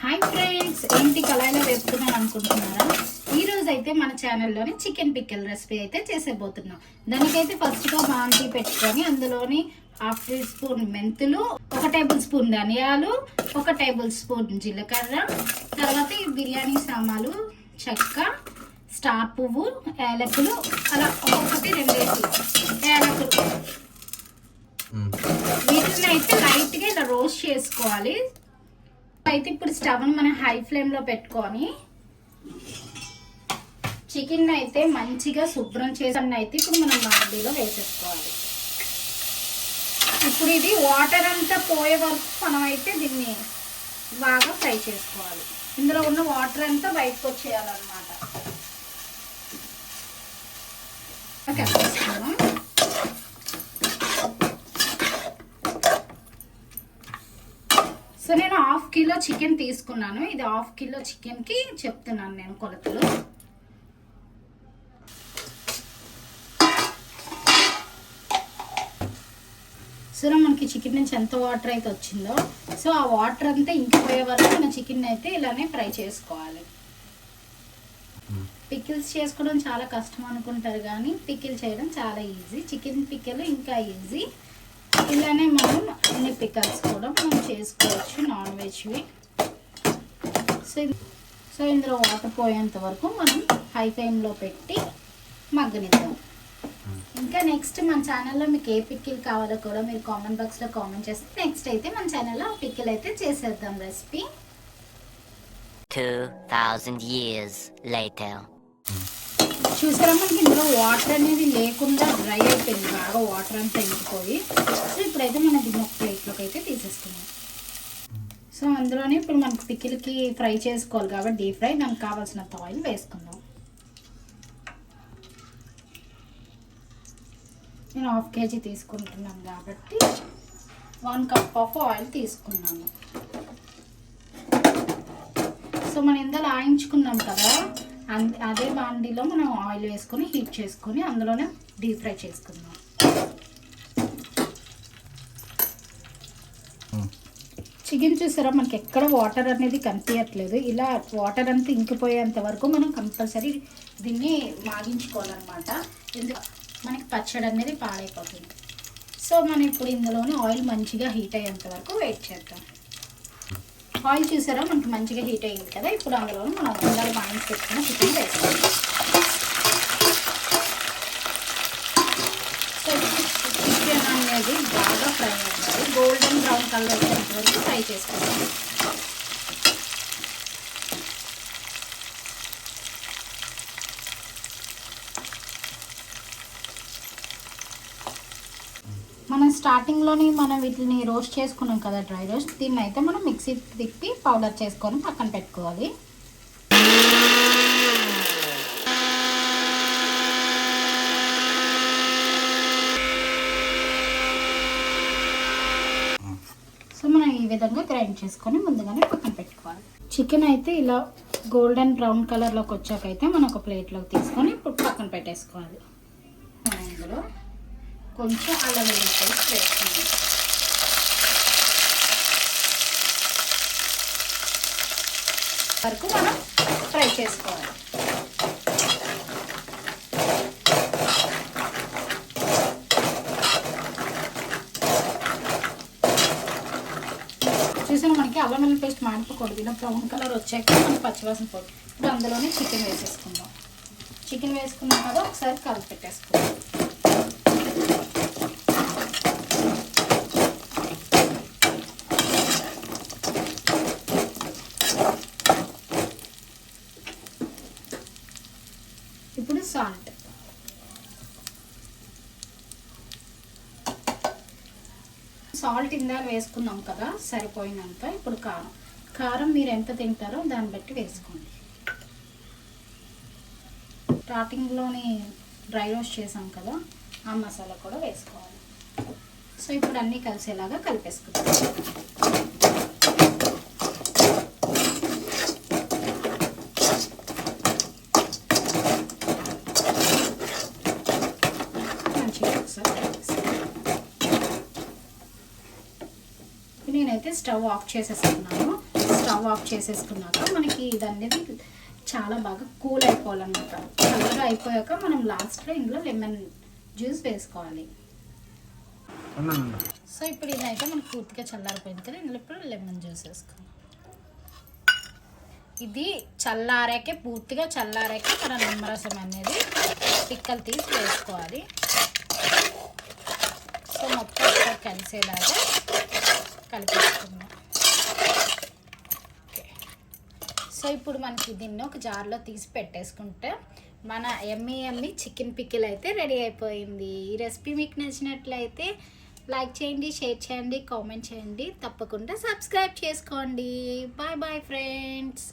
Hi friends, ఏంటి కళాయిలో వేపుతున్నాను అనుకుంటున్నారా? ఈ రోజు అయితే మన ఛానల్లోని చికెన్ పిక్కల్ రెసిపీ అయితే చేసేబోతున్నాం. దానికైతే ఫస్ట్గా బాండీ పెట్టుకొని అందులోని 1/2 టీ స్పూన్ మెంతులు, 1 టేబుల్ స్పూన్ ధనియాలు, 1 టేబుల్ స్పూన్ జీలకర్ర, తర్వాత ఈ బిర్యానీ సామాలు, చెక్క, స్టార్ పువ్వు, యాలకులు, అలా ఒక్కొక్కటి 2 యాలకులు, వీటిని అయితే లైట్గా ఇలా రోస్ట్ చేసుకోవాలి. అయితే ఇప్పుడు స్టవ్ మనం హై ఫ్లేమ్ లో పెట్టుకొని చికెన్ అయితే మంచిగా శుభ్రం చేసి అయితే ఇప్పుడు మనం బాండీలో వేసేసుకోవాలి. ఇప్పుడు ఇది వాటర్ అంతా పోయే వరకు మనం అయితే దీన్ని బాగా ఫ్రై చేసుకోవాలి. ఇందులో ఉన్న వాటర్ అంతా బయటకు వచ్చేయాలన్నమాట. ఓకే, సో నేను 1/2 కిలో చికెన్ తీసుకున్నాను. ఇది 1/2 కిలో చికెన్ కి చెప్తున్నాను నేను కొలతలు. సో మనకి చికెన్ నుంచి ఎంత వాటర్ అయితే వచ్చిందో, సో ఆ వాటర్ అంతా ఇంకిపోయే వరకు మన చికెన్ అయితే ఇలానే ఫ్రై చేసుకోవాలి. పికిల్స్ చేసుకోవడం చాలా కష్టం అనుకుంటారు, కానీ పికిల్ చేయడం చాలా ఈజీ. చికెన్ పికిల్ ఇంకా ఈజీ. ఇలానే మనం అన్ని పికల్స్ కూడా మనం చేసుకోవచ్చు, నాన్ వెజ్వి. సో ఇందులో వాటర్ పోయేంత వరకు మనం హై ఫ్లేమ్లో పెట్టి మగ్గనిద్దాం. ఇంకా నెక్స్ట్ మన ఛానల్లో మీకు ఏ పికిల్ కావాలో కూడా మీరు కామెంట్ బాక్స్లో కామెంట్ చేస్తే నెక్స్ట్ అయితే మన ఛానల్లో ఆ పికిల్ అయితే చేసేద్దాం రెసిపీ. 2000 years later. చూసారా, మనకి ఇందులో వాటర్ అనేది లేకుండా డ్రై అయిపోయింది, బాగా వాటర్ అంతా ఇంకిపోయి. సో ఇప్పుడైతే మనం దీన్ని ఒక ప్లేట్లోకి అయితే తీసేసుకున్నాం. సో అందులోనే ఇప్పుడు మనకు పికిల్కి ఫ్రై చేసుకోవాలి కాబట్టి డీప్ ఫ్రై, దానికి కావాల్సినంత ఆయిల్ వేసుకుందాం. నేను 1/2 కేజీ తీసుకుంటున్నాను కాబట్టి 1 కప్ ఆఫ్ ఆయిల్ తీసుకున్నాను. సో మనం ఇందులో ఆయించుకున్నాం కదా, అదే బాండీలో మనం ఆయిల్ వేసుకొని హీట్ చేసుకొని అందులోనే డీప్ ఫ్రై చేసుకుందాం. చికెన్ చూసారా, మనకి ఎక్కడ వాటర్ అనేది కనిపించట్లేదు. ఇలా వాటర్ అంతా ఇంకిపోయేంత వరకు మనం కంపల్సరీ దీన్ని మాగించుకోవాలన్నమాట. ఎందుకు మనకి పచ్చడి అనేది పాడైపోతుంది. సో మనం ఇప్పుడు ఇందులోనే ఆయిల్ మంచిగా హీట్ అయ్యేంత వరకు వెయిట్ చేద్దాం. ఆయిల్ చూసారా, మనకి మంచిగా హీట్ అయ్యింది కదా. ఇప్పుడు అందులో మనం ఉండాలి బాయిల్స్ పెట్టుకుని చికెన్ వేసుకోవాలి. సో చికెన్ అనేది బాగా ఫ్రై అవ్వాలి, గోల్డెన్ బ్రౌన్ కలర్ వచ్చేంత వరకు ఫ్రై చేసుకోవాలి. మనం స్టార్టింగ్లోని మనం వీటిని రోస్ట్ చేసుకున్నాం కదా, డ్రై రోస్ట్. దీన్ని అయితే మనం మిక్సీ తిప్పి పౌడర్ చేసుకొని పక్కన పెట్టుకోవాలి. సో మనం ఈ విధంగా గ్రైండ్ చేసుకొని ముందుగానే పక్కన పెట్టుకోవాలి. చికెన్ అయితే ఇలా గోల్డెన్ బ్రౌన్ కలర్లోకి వచ్చాకైతే మనం ఒక ప్లేట్లోకి తీసుకొని ఇప్పుడు పక్కన పెట్టేసుకోవాలి. ఇందులో కొంచెం అల్లం వెల్లుల్లి పేస్ట్ వేసుకుందాం. వరకు మనం ఫ్రై చేసుకోవాలి. చూసాను, మనకి అల్లం వెల్లుల్లి పేస్ట్ మాడిపోకూడదు. ఇలా బ్రౌన్ కలర్ వచ్చాక మనం పచ్చివాసన పోదు. ఇప్పుడు అందులోనే చికెన్ వేసేసుకుందాం. చికెన్ వేసుకున్నాం కదా, ఒకసారి కలిపి పెట్టేసుకుందాం. ఇప్పుడు సాల్ట్ ఇందాక వేసుకున్నాం కదా సరిపోయినంత. ఇప్పుడు కారం మీరు ఎంత తింటారో దాన్ని బట్టి వేసుకోండి. స్టార్టింగ్లోని డ్రై రోస్ట్ చేసాం కదా, ఆ మసాలా కూడా వేసుకోవాలి. సో ఇప్పుడు అన్నీ కలిసేలాగా కలిపేసుకుందాం. నేనైతే స్టవ్ ఆఫ్ చేసేస్తున్నాను. స్టవ్ ఆఫ్ చేసేసుకున్నాక మనకి ఇది అనేది చాలా బాగా కూల్ అయిపోవాలన్నమాట. చల్లగా అయిపోయాక మనం లాస్ట్లో ఇందులో లెమన్ జ్యూస్ వేసుకోవాలి. సో ఇప్పుడు ఇదైతే మనకు పూర్తిగా చల్లారిపోయింది కదా, ఇందులో ఇప్పుడు లెమన్ జ్యూస్ వేసుకోవాలి. ఇది చల్లారాకే, పూర్తిగా చల్లారాకే మన నిమ్మరసం అనేది పిక్కలు తీసి వేసుకోవాలి. సో మొత్తం కలిసేలాగా కలిపేసుకుందాం. ఓకే, సో ఇప్పుడు మనకి దీన్ని ఒక జార్లో తీసి పెట్టేసుకుంటే మన ఎమ్మి చికెన్ పికిల్ అయితే రెడీ అయిపోయింది. ఈ రెసిపీ మీకు నచ్చినట్లయితే లైక్ చేయండి, షేర్ చేయండి, కామెంట్ చేయండి, తప్పకుండా సబ్స్క్రైబ్ చేసుకోండి. Bye bye friends.